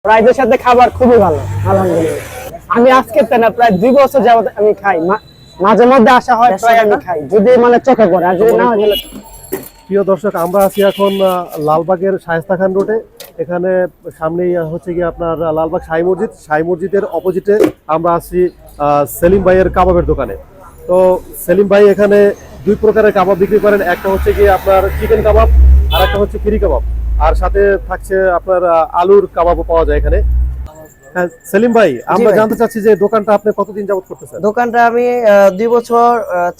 প্রাইজের সাথে খাবার খুবই ভালো আলহামদুলিল্লাহ। আমি আজকে না প্রায় 2 বছর যাবত আমি খাই, মাঝে মধ্যে আসা হয়, প্রায় আমি খাই যদি মানে চোখে পড়ে, আর যদি না হয় তাহলে। প্রিয় দর্শক, আমরা আছি এখন লালবাগের শায়েস্তা খান রোডে। এখানে সামনেই হচ্ছে গিয়ে আপনার লালবাগ শাহী মসজিদের অপোজিটে আমরা আছি সেলিম ভাইয়ের কাবাবের দোকানে। তো সেলিম ভাই এখানে 2 প্রকারের কাবাব বিক্রি করেন, একটা হচ্ছে গিয়ে আপনার চিকেন কাবাব আর একটা হচ্ছে ফিরি কাবাব, আর সাথে থাকছে আপনার আলুর কাবাবও পাওয়া যায় এখানে। হ্যাঁ সেলিম ভাই, আমরা জানতে চাচ্ছি যে দোকানটা আপনি কতদিন যাবত করতেছেন? দোকানটা আমি 2 বছর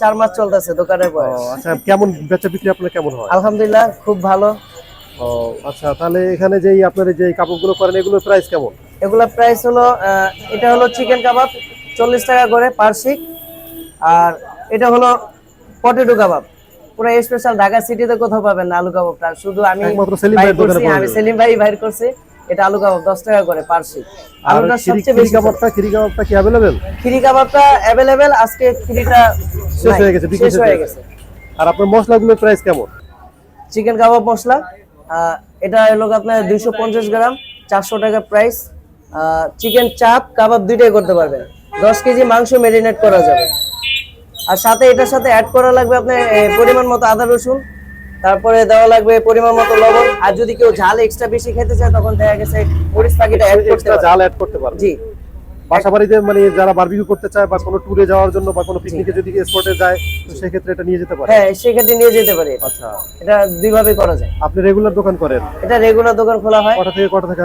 4 মাস চলতেছে দোকানের বয়স। আচ্ছা, কেমন বেচা বিক্রি আপনার কেমন হয়? আলহামদুলিল্লাহ খুব ভালো। ও আচ্ছা, তাহলে এখানে যেই আপনার যে কাবাবগুলো করেন এগুলোর প্রাইস কেমন? এগুলা প্রাইস হলো এটা হলো চিকেন কাবাব 40 টাকা করে পার শিক, আর এটা হলো পটেটো কাবাব পুরো স্পেশাল, ঢাকা সিটিতে কোথাও পাবেন না আলু কাবাবটা, শুধু আমি একমাত্র সেলিম ভাইয়ের দোকানে পাওয়া আমি যাবে। সেলিম ভাই বাইর করছি। এটা আলু কাবাব 10 টাকা করে পার শিক। আলুটা সবচেয়ে বেশি। খিরি কাবাবটা কি अवेलेबल? খিরি কাবাবটা अवेलेबल, আজকে খিরিটা শেষ হয়ে গেছে, শেষ হয়ে গেছে। আর আপনার মশলাগুলোর প্রাইস কেমন? চিকেন কাবাব মশলা এটা হলো আপনার 250 গ্রাম 400 টাকা প্রাইস। চিকেন চাপ কাবাব দুইটাই করতে পারবেন, 10 কেজি মাংস ম্যারিনেট করা যাবে। আর সাথে এটার সাথে অ্যাড করা লাগবে আপনার পরিমাণ মতো আদা রসুন, তারপরে দেওয়া লাগবে পরিমাণ মতো লবণ। আর যদি কেউ ঝাল এক্সট্রা বেশি খেতে চায় তখন দেখা গেছে মরিচ পাখিটা অ্যাড করতে এক্সট্রা পারে। ঝাল অ্যাড করতে পারবে। জি, বাসাবাড়িতে মানে যারা বারবিকিউ করতে চায় বা কোনো ট্যুরে যাওয়ার জন্য বা কোনো পিকনিকে যদি স্পটে যায় তো সেই ক্ষেত্রে এটা নিয়ে যেতে পারে। হ্যাঁ সেক্ষেত্রে নিয়ে যেতে পারে। আচ্ছা, এটা দুইভাবে করা যায়। আপনি রেগুলার দোকান করেন? এটা রেগুলার দোকান খোলা হয় কটা থেকে কটা থাকে?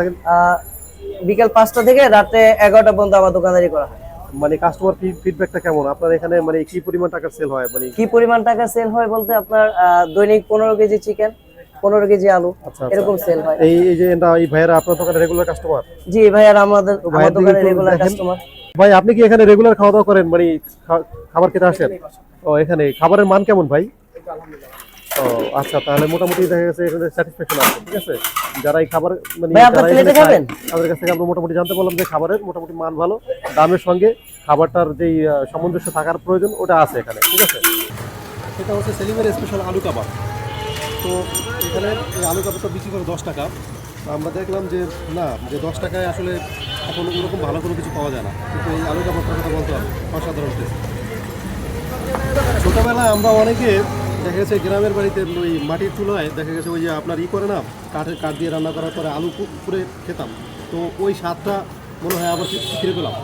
বিকাল 5টা থেকে রাতে 11টা পর্যন্ত আমার দোকানদারি করা হয়। মানে কাস্টমার ফিডব্যাকটা কেমন আপনার এখানে, মানে কি পরিমাণ টাকা সেল হয়? মানে কি পরিমাণ টাকা সেল হয় বলতে আপনার দৈনিক 15 কেজি চিকেন, 15 কেজি আলু, আচ্ছা, এরকম সেল হয়। এই যে এই ভাইয়েরা আপনার দোকানে রেগুলার কাস্টমার? জি ভাই, আর আমার দোকানে রেগুলার কাস্টমার। ভাই আপনি কি এখানে রেগুলার খাওয়া দাওয়া করেন, মানে খাবার খেতে আসেন? ও, এখানে খাবারের মান কেমন ভাই? ও আচ্ছা, তাহলে মোটামুটি দেখা গেছে এখানে স্যাটিসফ্যাকশন আছে, ঠিক আছে। যারা এই খাবার মানে ভাই আপনার প্লেটে খাবেন, তাদের কাছ থেকে আমরা মোটামুটি জানতে পারলাম যে খাবারের মোটামুটি মান ভালো, দামের সঙ্গে খাবারটার যেই সামঞ্জস্য থাকার প্রয়োজন ওটা আছে এখানে, ঠিক আছে। এটা হচ্ছে সেলিমের স্পেশাল আলু কাবাব। তো এখানে এই আলু কাবাবটা বিক্রি করে 10 টাকা। তো আমরা দেখলাম যে না, যে 10 টাকায় আসলে এখন ওরকম ভালো কোনো কিছু পাওয়া যায় না, কিন্তু এই আলু কাবাবটার কথা বলতে হবে, অসাধারণ টেস্ট। ছোটোবেলায় আমরা অনেকে দেখা গেছে গ্রামের বাড়িতে ওই মাটির চুলায় দেখা গেছে ওই যে আপনার করে না, কাঠ দিয়ে রান্না করার পরে আলু পুড়ে খেতাম। তো ওই স্বাদটা মনে হয় আবার ফিরে পেলাম।